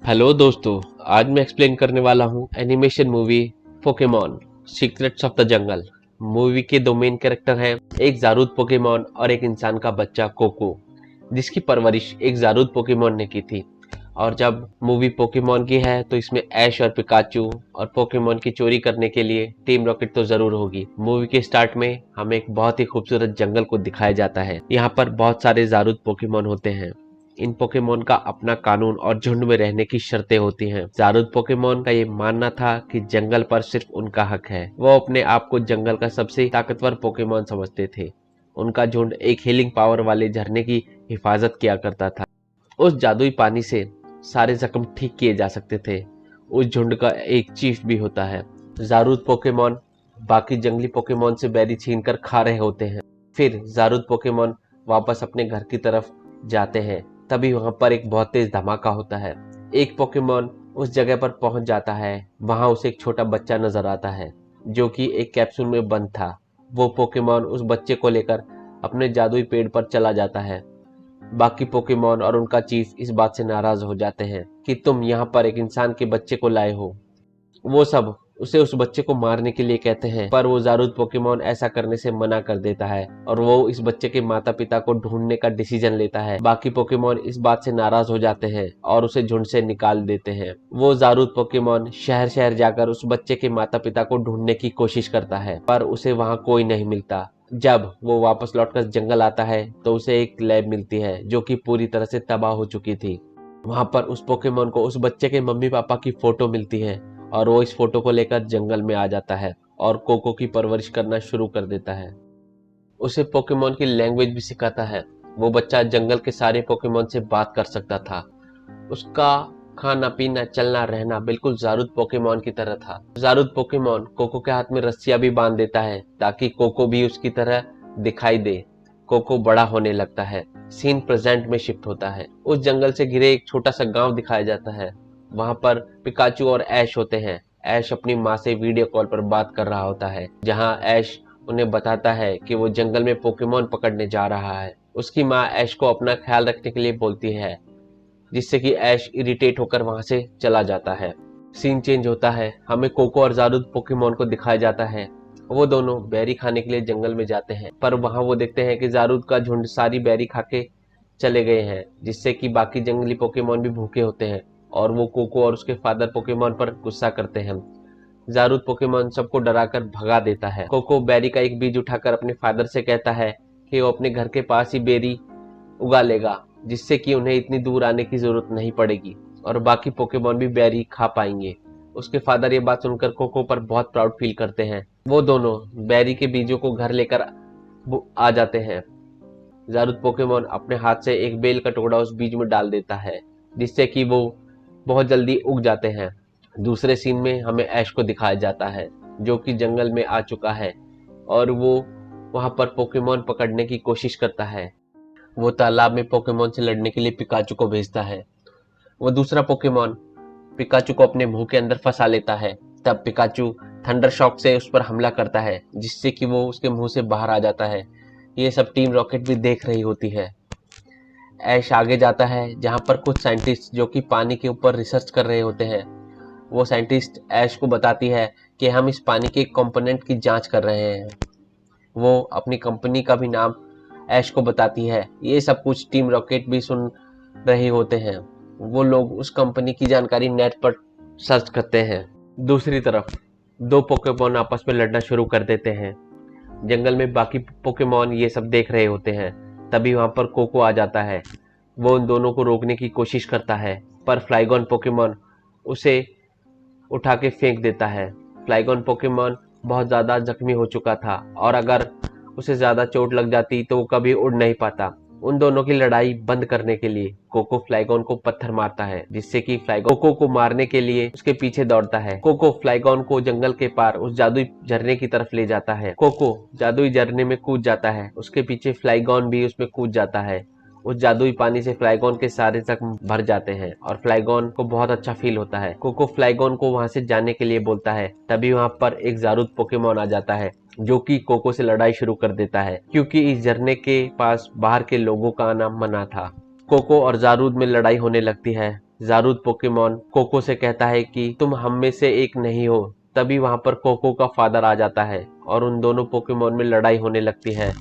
Hello दोस्तों, आज मैं एक्सप्लेन करने वाला हूँ animation movie Pokemon secrets of the jungle. Movie के दो मेन कैरेक्टर हैं, एक जारूद पोकेमॉन और एक इंसान का बच्चा कोको, जिसकी परवरिश एक जारूद पोकेमॉन ने की थी। और जब मूवी पोकेमॉन की है तो इसमें ऐश और पिकाचू और पोकेमॉन की चोरी करने के लिए टीम रॉकेट तो जरूर होगी। मूवी के स्टार्ट में हमें एक बहुत ही खूबसूरत जंगल को दिखाया जाता है। यहाँ पर बहुत सारे जारूद पोकेमॉन होते हैं। इन पोकेमोन का अपना कानून और झुंड में रहने की शर्तें होती हैं। जारूद पोकेमोन का ये मानना था कि जंगल पर सिर्फ उनका हक है। वो अपने आप को जंगल का सबसे ताकतवर पोकेमोन समझते थे। उनका झुंड एक हीलिंग पावर वाले झरने की हिफाजत किया करता था। उस जादुई पानी से सारे जख्म ठीक किए जा सकते थे। उस झुंड का एक चीफ भी होता है। जारूद पोकेमोन बाकी जंगली पोकेमोन से बेरी छीनकर खा रहे होते हैं। फिर जारूद पोकेमोन वापस अपने घर की तरफ जाते हैं। तभी वहां पर एक बहुत तेज धमाका होता है। एक पोकेमोन उस जगह पर पहुंच जाता है। वहां उसे एक छोटा बच्चा नजर आता है जो कि एक कैप्सूल में बंद था। वो पोकेमोन उस बच्चे को लेकर अपने जादुई पेड़ पर चला जाता है। बाकी पोकेमोन और उनका चीफ इस बात से नाराज हो जाते हैं कि तुम यहाँ पर एक इंसान के बच्चे को लाए हो। वो सब उसे उस बच्चे को मारने के लिए कहते हैं, पर वो जारूद पोकेमोन ऐसा करने से मना कर देता है और वो इस बच्चे के माता पिता को ढूंढने का डिसीजन लेता है। बाकी पोकेमोन इस बात से नाराज हो जाते हैं और उसे झुंड से निकाल देते हैं। वो जारूद पोकेमोन शहर शहर जाकर उस बच्चे के माता पिता को ढूंढने की कोशिश करता है, पर उसे वहाँ कोई नहीं मिलता। जब वो वापस लौटकर जंगल आता है तो उसे एक लैब मिलती है जो कि पूरी तरह से तबाह हो चुकी थी। वहां पर उस पोकेमोन को उस बच्चे के मम्मी पापा की फोटो मिलती है और वो इस फोटो को लेकर जंगल में आ जाता है और कोको की परवरिश करना शुरू कर देता है। उसे पोकेमोन की लैंग्वेज भी सिखाता है। वो बच्चा जंगल के सारे पोकेमोन से बात कर सकता था। उसका खाना पीना चलना रहना बिल्कुल जारूद पोकेमोन की तरह था। जारूद पोकेमोन कोको के हाथ में रस्सियां भी बांध देता है ताकि कोको भी उसकी तरह दिखाई दे। कोको बड़ा होने लगता है। सीन प्रेजेंट में शिफ्ट होता है। उस जंगल से घिरे एक छोटा सा गांव दिखाया जाता है। वहां पर पिकाचू और ऐश होते हैं। ऐश अपनी माँ से वीडियो कॉल पर बात कर रहा होता है, जहां ऐश उन्हें बताता है कि वो जंगल में पोकेमोन पकड़ने जा रहा है। उसकी माँ ऐश को अपना ख्याल रखने के लिए बोलती है, जिससे कि ऐश इरिटेट होकर वहां से चला जाता है। सीन चेंज होता है। हमें कोको और जारूद पोकेमोन को दिखाया जाता है। वो दोनों बेरी खाने के लिए जंगल में जाते हैं, पर वहां वो देखते हैं कि जारूद का झुंड सारी बेरी खा के चले गए हैं, जिससे कि बाकी जंगली पोकेमोन भी भूखे होते हैं और वो कोको और उसके फादर पोकेमोन पर गुस्सा करते हैं। जारूद पोकेमोन सबको डराकर भगा देता है। कोको बेरी का एक बीज उठाकर अपने फादर से कहता है कि वो अपने घर के पास ही बेरी उगा लेगा, जिससे कि उन्हें इतनी दूर आने की जरूरत नहीं पड़ेगी और बाकी पोकेमोन भी बेरी खा पाएंगे। उसके फादर ये बात सुनकर कोको पर बहुत प्राउड फील करते हैं। वो दोनों बेरी के बीजों को घर लेकर आ जाते हैं। जारूद पोकेमोन अपने हाथ से एक बेल का टुकड़ा उस बीज में डाल देता है, जिससे कि वो बहुत जल्दी उग जाते हैं। दूसरे सीन में हमें ऐश को दिखाया जाता है, जो कि जंगल में आ चुका है और वो वहां पर पोकेमोन पकड़ने की कोशिश करता है। वो तालाब में पोकेमोन से लड़ने के लिए पिकाचू को भेजता है। वो दूसरा पोकेमोन पिकाचू को अपने मुंह के अंदर फंसा लेता है। तब पिकाचू थंडर शॉक से उस पर हमला करता है, जिससे कि वो उसके मुंह से बाहर आ जाता है। ये सब टीम रॉकेट भी देख रही होती है। ऐश आगे जाता है, जहां पर कुछ साइंटिस्ट जो कि पानी के ऊपर रिसर्च कर रहे होते हैं। वो साइंटिस्ट ऐश को बताती है कि हम इस पानी के कंपोनेंट की जांच कर रहे हैं। वो अपनी कंपनी का भी नाम ऐश को बताती है। ये सब कुछ टीम रॉकेट भी सुन रहे होते हैं। वो लोग उस कंपनी की जानकारी नेट पर सर्च करते हैं। दूसरी तरफ दो पोकेमोन आपस में लड़ना शुरू कर देते हैं। जंगल में बाकी पोकेमोन ये सब देख रहे होते हैं। तभी वहां पर कोको आ जाता है। वो उन दोनों को रोकने की कोशिश करता है, पर फ्लाइगॉन पोकेमोन उसे उठा के फेंक देता है। फ्लाइगॉन पोकेमोन बहुत ज्यादा जख्मी हो चुका था और अगर उसे ज्यादा चोट लग जाती तो वो कभी उड़ नहीं पाता। उन दोनों की लड़ाई बंद करने के लिए कोको फ्लाइगॉन को पत्थर मारता है, जिससे कि फ्लाइगॉन कोको को मारने के लिए उसके पीछे दौड़ता है। कोको फ्लाइगॉन को जंगल के पार उस जादुई झरने की तरफ ले जाता है। कोको जादुई झरने में कूद जाता है। उसके पीछे फ्लाइगॉन भी उसमें कूद जाता है। उस जादुई पानी से फ्लाइगॉन के सारे जख्म भर जाते हैं और फ्लाइगॉन को बहुत अच्छा फील होता है। कोको फ्लाइगॉन को वहां से जाने के लिए बोलता है। तभी वहां पर एक जारूद पोकेमोन आ जाता है, जो कि कोको से लड़ाई शुरू कर देता है, क्योंकि इस झरने के पास बाहर के लोगों का आना मना था। कोको और जारूद में लड़ाई होने लगती है। जारूद पोकेमॉन कोको से कहता है कि तुम हम में से एक नहीं हो। तभी वहां पर कोको का फादर आ जाता है और उन दोनों पोकेमॉन में लड़ाई होने लगती है।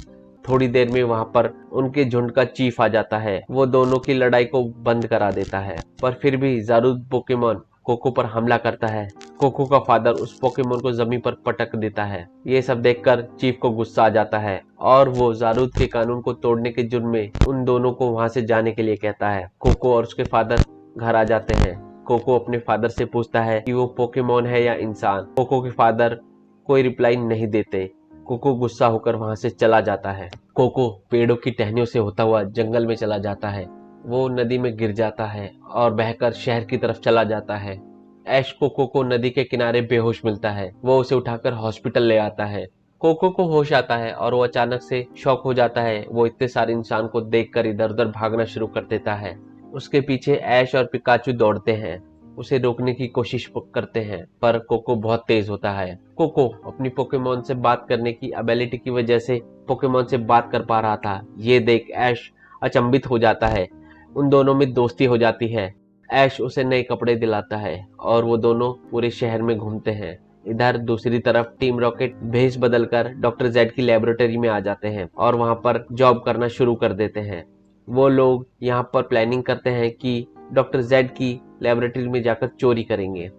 थोड़ी देर में वहां पर उनके झुंड का चीफ आ जाता है, वो दोनों की लड़ाई को बंद करा देता है। पर फिर भी जारूद पोकेमॉन कोको पर हमला करता है। कोको का फादर उस पोकेमोन को जमीन पर पटक देता है। ये सब देखकर चीफ को गुस्सा आ जाता है और वो जारूद के कानून को तोड़ने के जुर्म में उन दोनों को वहां से जाने के लिए कहता है। कोको और उसके फादर घर आ जाते हैं। कोको अपने फादर से पूछता है कि वो पोकेमोन है या इंसान। कोको के फादर कोई रिप्लाई नहीं देते। कोको गुस्सा होकर वहां से चला जाता है। कोको पेड़ों की टहनियों से होता हुआ जंगल में चला जाता है। वो नदी में गिर जाता है और बहकर शहर की तरफ चला जाता है। ऐश कोको को नदी के किनारे बेहोश मिलता है। वो उसे उठाकर हॉस्पिटल ले आता है। कोको को होश आता है और वो अचानक से शॉक हो जाता है। वो इतने सारे इंसान को देखकर इधर उधर भागना शुरू कर देता है। उसके पीछे ऐश और पिकाचू दौड़ते हैं, उसे रोकने की कोशिश करते हैं, पर कोको बहुत तेज होता है। कोको अपनी पोकेमोन से बात करने की एबिलिटी की वजह से पोकेमोन से बात कर पा रहा था। ये देख ऐश अचंभित हो जाता है। उन दोनों में दोस्ती हो जाती है। ऐश उसे नए कपड़े दिलाता है और वो दोनों पूरे शहर में घूमते हैं। इधर दूसरी तरफ टीम रॉकेट भेष बदलकर डॉक्टर जेड की लेबोरेटरी में आ जाते हैं और वहां पर जॉब करना शुरू कर देते हैं। वो लोग यहाँ पर प्लानिंग करते हैं कि डॉक्टर जेड की लेबोरेटरी में जाकर चोरी करेंगे।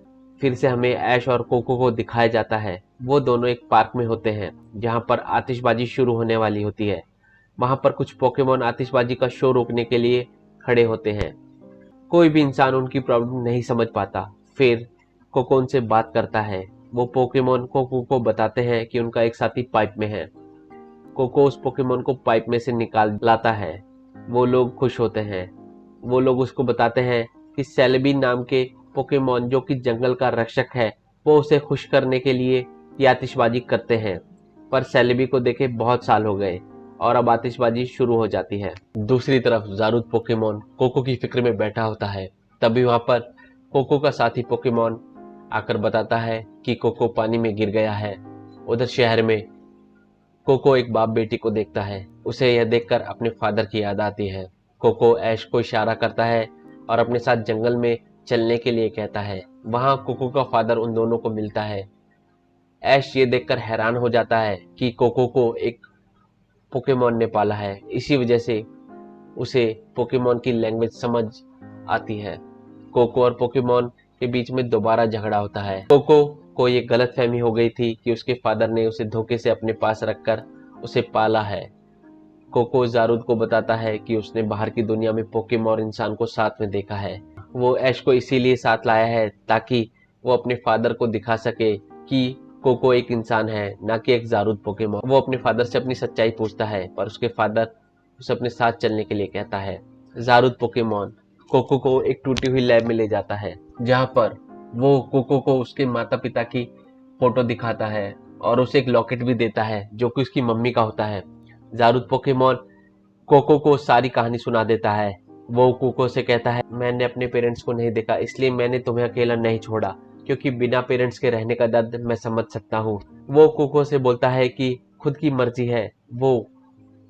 फिर से हमें ऐश और कोको को दिखाया जाता है। वो दोनों एक पार्क में होते हैं जहाँ पर आतिशबाजी शुरू होने वाली होती है। वहां पर कुछ पोकेमोन आतिशबाजी का शो रोकने के लिए खड़े होते हैं। कोई भी इंसान उनकी प्रॉब्लम नहीं समझ पाता। फिर कोको उनसे बात करता है। वो पोकेमोन कोको को बताते हैं कि उनका एक साथी पाइप में है। कोको उस पोकेमोन को पाइप में से निकाल लाता है। वो लोग खुश होते हैं। वो लोग उसको बताते हैं कि सेलेबी नाम के पोकेमोन जो कि जंगल का रक्षक है, वो उसे खुश करने के लिए ये आतिशबाजी करते हैं। पर सेलेबी को देखे बहुत साल हो गए और अब आतिशबाजी शुरू हो जाती है। दूसरी तरफ जारूद पोकेमोन कोको की फिक्र में बैठा होता है। तभी वहां पर कोको का साथी पोकेमोन आकर बताता है कि कोको पानी में गिर गया है। उधर शहर में कोको एक बाप बेटी को देखता है। उसे यह देखकर अपने फादर की याद आती है। कोको ऐश को इशारा करता है और अपने साथ जंगल में चलने के लिए कहता है। वहां कोको का फादर उन दोनों को मिलता है। ऐश ये देखकर हैरान हो जाता है कि कोको को एक पोकेमोन ने पाला है, इसी वजह से उसे पोकेमोन की लैंग्वेज समझ आती है। कोको और पोकेमोन के बीच में दोबारा झगड़ा होता है। कोको को ये गलतफहमी हो गई थी कि उसके फादर ने उसे धोखे से अपने पास रखकर उसे पाला है। कोको जारूद को बताता है कि उसने बाहर की दुनिया में पोकेमोन और इंसान को साथ में देखा है। वो ऐश को इसीलिए साथ लाया है ताकि वो अपने फादर को दिखा सके कि कोको एक इंसान है, ना कि एक जारूद पोकेमोन। वो अपने फादर से अपनी सच्चाई पूछता है, पर उसके फादर उसे अपने साथ चलने के लिए कहता है। जारूद पोकेमोन कोको को एक टूटी हुई लैब में ले जाता है, जहाँ पर वो कोको को उसके माता पिता की फोटो दिखाता है और उसे एक लॉकेट भी देता है जो कि उसकी मम्मी का होता है। जारूद पोकेमोन कोको को सारी कहानी सुना देता है। वो कोको से कहता है, मैंने अपने पेरेंट्स को नहीं देखा, इसलिए मैंने तुम्हें अकेला नहीं छोड़ा, क्योंकि बिना पेरेंट्स के रहने का दर्द मैं समझ सकता हूँ। वो कोको से बोलता है कि खुद की मर्जी है, वो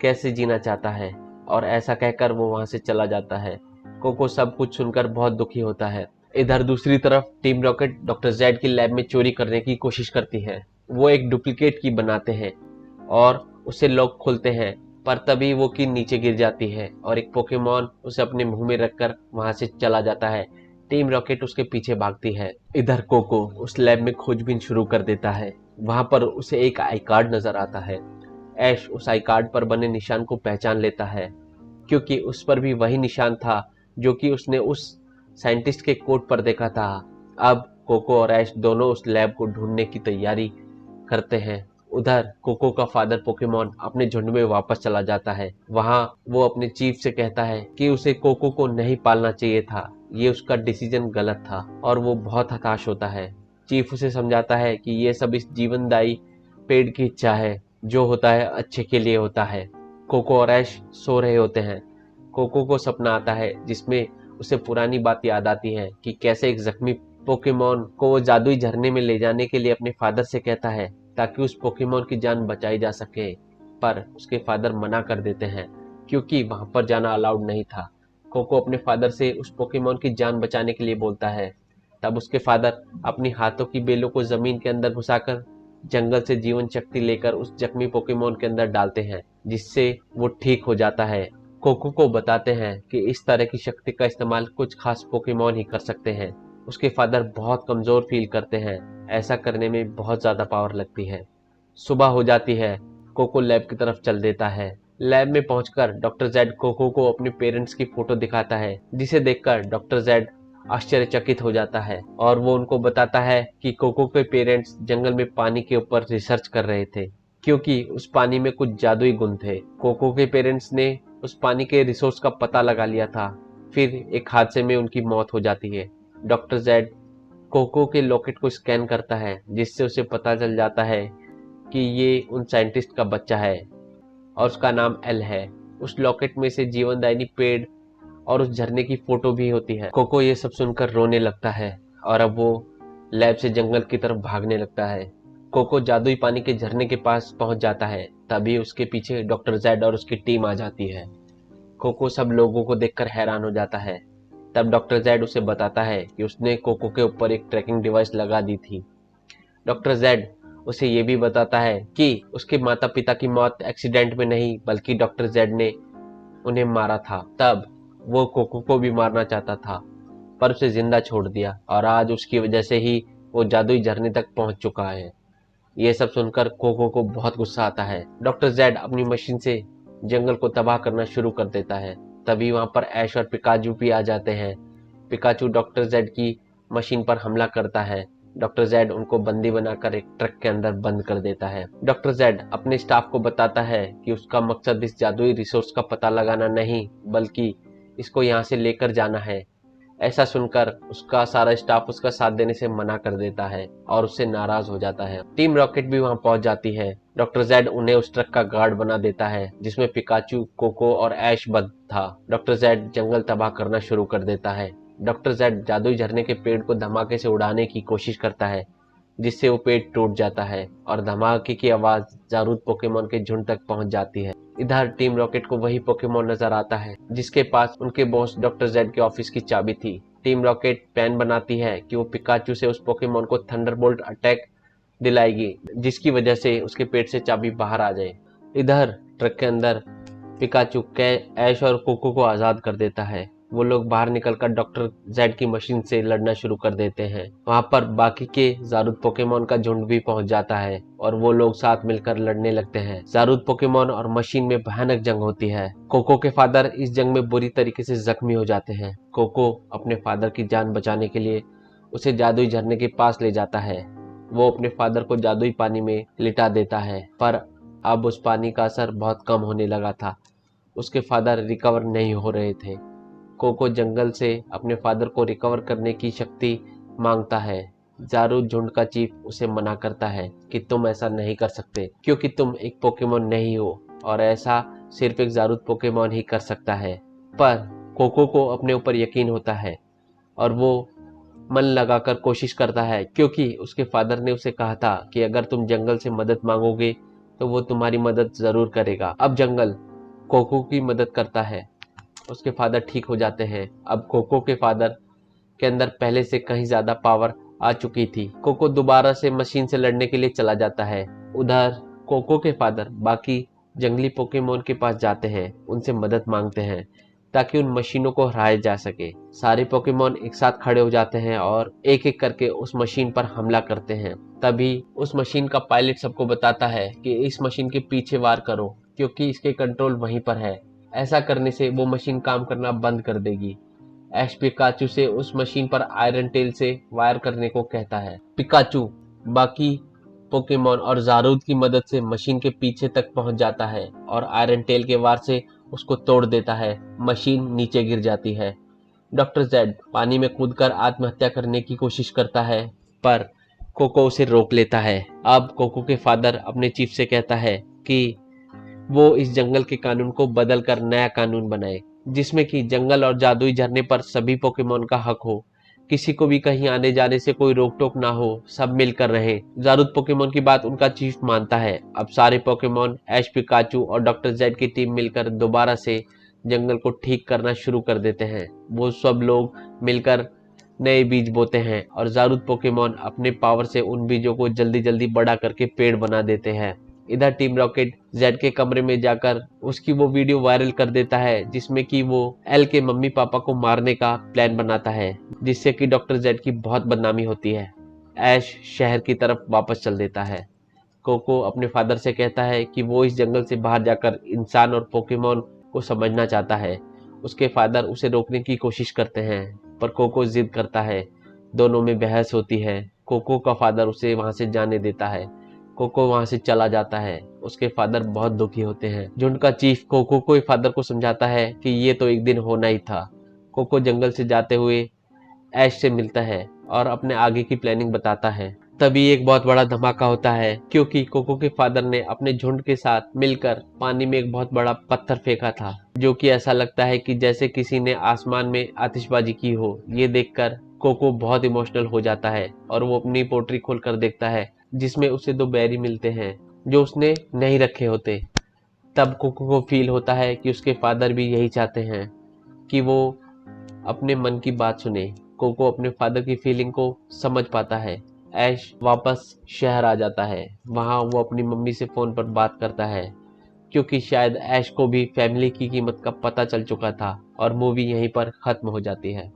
कैसे जीना चाहता है, और ऐसा कहकर वो वहां से चला जाता है। कोको सब कुछ सुनकर बहुत दुखी होता है। इधर दूसरी तरफ टीम रॉकेट डॉक्टर जेड की लैब में चोरी करने की कोशिश करती है। वो एक डुप्लीकेट की बनाते हैं और उसे लॉक खोलते हैं, पर तभी वो की नीचे गिर जाती है और एक पोकेमोन उसे अपने मुंह में रखकर वहां से चला जाता है। टीम रॉकेट उसके पीछे भागती है। इधर कोको उस लैब में खोजबीन शुरू कर देता है। वहां पर उसे एक आई कार्ड नजर आता है। ऐश उस आई कार्ड पर बने निशान को पहचान लेता है, क्योंकि उस पर भी वही निशान था जो कि उसने उस साइंटिस्ट के कोट पर देखा था। अब कोको और ऐश दोनों उस लैब को ढूंढने की तैयारी करते हैं। उधर कोको का फादर पोकेमोन अपने झुंड में वापस चला जाता है। वहां वो अपने चीफ से कहता है कि उसे कोको को नहीं पालना चाहिए था, ये उसका डिसीजन गलत था, और वो बहुत हताश होता है। चीफ उसे समझाता है कि ये सब इस जीवनदायी पेड़ की इच्छा है, जो होता है अच्छे के लिए होता है। कोको और ऐश सो रहे होते हैं। कोको को सपना आता है जिसमें उसे पुरानी बात याद आती है कि कैसे एक जख्मी पोकेमोन को वो जादुई झरने में ले जाने के लिए अपने फादर से कहता है ताकि उस पोकेमोन की जान बचाई जा सके, पर उसके फादर मना कर देते हैं क्योंकि वहां पर जाना अलाउड नहीं था। कोको अपने फादर से उस पोकेमोन की जान बचाने के लिए बोलता है। तब उसके फादर अपनी हाथों की बेलों को जमीन के अंदर घुसाकर जंगल से जीवन शक्ति लेकर उस जख्मी पोकेमोन के अंदर डालते हैं, जिससे वो ठीक हो जाता है। कोको को बताते हैं कि इस तरह की शक्ति का इस्तेमाल कुछ खास पोकेमोन ही कर सकते हैं। उसके फादर बहुत कमजोर फील करते हैं, ऐसा करने में बहुत ज्यादा पावर लगती है। सुबह हो जाती है, कोको लैब की तरफ चल देता है। लैब में पहुंचकर डॉक्टर जेड कोको को अपने पेरेंट्स की फोटो दिखाता है, जिसे देखकर डॉक्टर जेड आश्चर्यचकित हो जाता है और वो उनको बताता है कि कोको के पेरेंट्स जंगल में पानी के ऊपर रिसर्च कर रहे थे, क्योंकि उस पानी में कुछ जादुई गुण थे। कोको के पेरेंट्स ने उस पानी के रिसोर्स का पता लगा लिया था, फिर एक हादसे में उनकी मौत हो जाती है। डॉक्टर जेड कोको के लॉकेट को स्कैन करता है, जिससे उसे पता चल जाता है कि ये उन साइंटिस्ट का बच्चा है और उसका नाम एल है। उस लॉकेट में से जीवनदायिनी पेड़ और उस झरने की फोटो भी होती है। कोको ये सब सुनकर रोने लगता है और अब वो लैब से जंगल की तरफ भागने लगता है। कोको जादुई पानी के झरने के पास पहुंच जाता है, तभी उसके पीछे डॉक्टर जेड और उसकी टीम आ जाती है। कोको सब लोगों को देखकर हैरान हो जाता है। तब डॉक्टर जेड उसे बताता है कि उसने कोको के ऊपर एक ट्रैकिंग डिवाइस लगा दी थी। डॉक्टर जेड उसे ये भी बताता है कि उसके माता पिता की मौत एक्सीडेंट में नहीं, बल्कि डॉक्टर जेड ने उन्हें मारा था। तब वो कोको को भी मारना चाहता था, पर उसे जिंदा छोड़ दिया और आज उसकी वजह से ही वो जादुई झरने तक पहुंच चुका है। ये सब सुनकर कोको को बहुत गुस्सा आता है। डॉक्टर जेड अपनी मशीन से जंगल को तबाह करना शुरू कर देता है। तभी वहां पर ऐश और पिकाचू भी आ जाते हैं। पिकाचू डॉक्टर जेड की मशीन पर हमला करता है। डॉक्टर जेड उनको बंदी बनाकर एक ट्रक के अंदर बंद कर देता है। डॉक्टर जेड अपने स्टाफ को बताता है कि उसका मकसद इस जादुई रिसोर्स का पता लगाना नहीं, बल्कि इसको यहाँ से लेकर जाना है। ऐसा सुनकर उसका सारा स्टाफ उसका साथ देने से मना कर देता है और उससे नाराज हो जाता है। टीम रॉकेट भी वहां पहुंच जाती है। डॉक्टर जेड उन्हें उस ट्रक का गार्ड बना देता है, जिसमें पिकाचू, कोको और ऐश बंद था। डॉक्टर जेड जंगल तबाह करना शुरू कर देता है। डॉक्टर जेड जादुई झरने के पेड़ को धमाके से उड़ाने की कोशिश करता है, जिससे वो पेड़ टूट जाता है और धमाके की आवाज जारूद पोकेमोन के झुंड तक पहुंच जाती है। इधर टीम रॉकेट को वही पोकेमोन नजर आता है जिसके पास उनके बॉस डॉक्टर जेड के ऑफिस की चाबी थी। टीम रॉकेट प्लान बनाती है कि वो पिकाचू से उस पोकेमोन को थंडरबोल्ट अटैक दिलाएगी, जिसकी वजह से उसके पेट से चाबी बाहर आ जाए। इधर ट्रक के अंदर पिकाचू ऐश और कोको को आजाद कर देता है। वो लोग बाहर निकलकर डॉक्टर जेड की मशीन से लड़ना शुरू कर देते हैं। वहां पर बाकी के जारूद पोकेमोन का झुंड भी पहुंच जाता है और वो लोग साथ मिलकर लड़ने लगते हैं। जारूद पोकेमोन और मशीन में भयानक जंग होती है। कोको के फादर इस जंग में बुरी तरीके से जख्मी हो जाते हैं। कोको अपने फादर की जान बचाने के लिए उसे जादुई झरने के पास ले जाता है। वो अपने फादर को जादुई पानी में लिटा देता है, पर अब उस पानी का असर बहुत कम होने लगा था। उसके फादर रिकवर नहीं हो रहे थे। कोको जंगल से अपने फादर को रिकवर करने की शक्ति मांगता है। जारूद झुंड का चीफ उसे मना करता है कि तुम ऐसा नहीं कर सकते, क्योंकि तुम एक पोकेमोन नहीं हो और ऐसा सिर्फ एक जारूद पोकेमोन ही कर सकता है। पर कोको को अपने ऊपर यकीन होता है और वो मन लगाकर कोशिश करता है, क्योंकि उसके फादर ने उसे कहा था कि अगर तुम जंगल से मदद मांगोगे तो वो तुम्हारी मदद जरूर करेगा। अब जंगल कोको की मदद करता है। उसके फादर ठीक हो जाते हैं। अब कोको के फादर के अंदर पहले से कहीं ज्यादा पावर आ चुकी थी। कोको दोबारा से मशीन से लड़ने के लिए चला जाता है। उधर कोको के फादर बाकी जंगली पोकेमोन के पास जाते हैं, उनसे मदद मांगते हैं ताकि उन मशीनों को हराया जा सके। सारे पोकेमोन एक साथ खड़े हो जाते हैं और एक एक करके उस मशीन पर हमला करते हैं। तभी उस मशीन का पायलट सबको बताता है कि इस मशीन के पीछे वार करो, क्योंकि इसके कंट्रोल वहीं पर है। ऐसा करने से वो मशीन काम करना बंद कर देगी। ऐश पिकाचू से उस मशीन पर आयरन टेल से वायर करने को कहता है। पिकाचू बाकी पोकेमोन और जारूद की मदद से मशीन के पीछे तक पहुंच जाता है और आयरन टेल के वार से उसको तोड़ देता है। मशीन नीचे गिर जाती है। डॉक्टर जेड पानी में कूदकर आत्महत्या करने की कोशिश करता है, पर कोको उसे रोक लेता है। अब कोको के फादर अपने चीफ से कहता है कि वो इस जंगल के कानून को बदल कर नया कानून बनाए, जिसमें कि जंगल और जादुई झरने पर सभी पोकेमोन का हक हो, किसी को भी कहीं आने जाने से कोई रोक टोक ना हो, सब मिलकर रहे। जारूद पोकेमोन की बात उनका चीफ मानता है। अब सारे पोकेमोन ऐश, पिकाचू और डॉक्टर जेड की टीम मिलकर दोबारा से जंगल को ठीक करना शुरू कर देते हैं। वो सब लोग मिलकर नए बीज बोते हैं और जारुद पोकेमॉन अपने पावर से उन बीजों को जल्दी जल्दी बड़ा करके पेड़ बना देते हैं। इधर टीम रॉकेट जेड के कमरे में जाकर उसकी वो वीडियो वायरल कर देता है जिसमें कि वो एल के मम्मी पापा को मारने का प्लान बनाता है, जिससे कि डॉक्टर जेड की बहुत बदनामी होती है। ऐश शहर की तरफ वापस चल देता है। कोको अपने फादर से कहता है कि वो इस जंगल से बाहर जाकर इंसान और पोकेमॉन को समझना चाहता है। उसके फादर उसे रोकने की कोशिश करते हैं, पर कोको जिद करता है। दोनों में बहस होती है। कोको का फादर उसे वहां से जाने देता है। कोको वहां से चला जाता है। उसके फादर बहुत दुखी होते हैं। झुंड का चीफ कोको को फादर को समझाता है कि ये तो एक दिन होना ही था। कोको जंगल से जाते हुए ऐश से मिलता है और अपने आगे की प्लानिंग बताता है। तभी एक बहुत बड़ा धमाका होता है, क्योंकि कोको के फादर ने अपने झुंड के साथ मिलकर पानी में एक बहुत बड़ा पत्थर फेंका था, जो कि ऐसा लगता है कि जैसे किसी ने आसमान में आतिशबाजी की हो। ये देखकर कोको बहुत इमोशनल हो जाता है और वो अपनी पोटली खोलकर देखता है, जिसमें उसे 2 बेरी मिलते हैं जो उसने नहीं रखे होते। तब कोको को फील होता है कि उसके फादर भी यही चाहते हैं कि वो अपने मन की बात सुने। कोको अपने फादर की फीलिंग को समझ पाता है। ऐश वापस शहर आ जाता है। वहां वो अपनी मम्मी से फोन पर बात करता है, क्योंकि शायद ऐश को भी फैमिली की कीमत का पता चल चुका था। और मूवी यहीं पर खत्म हो जाती है।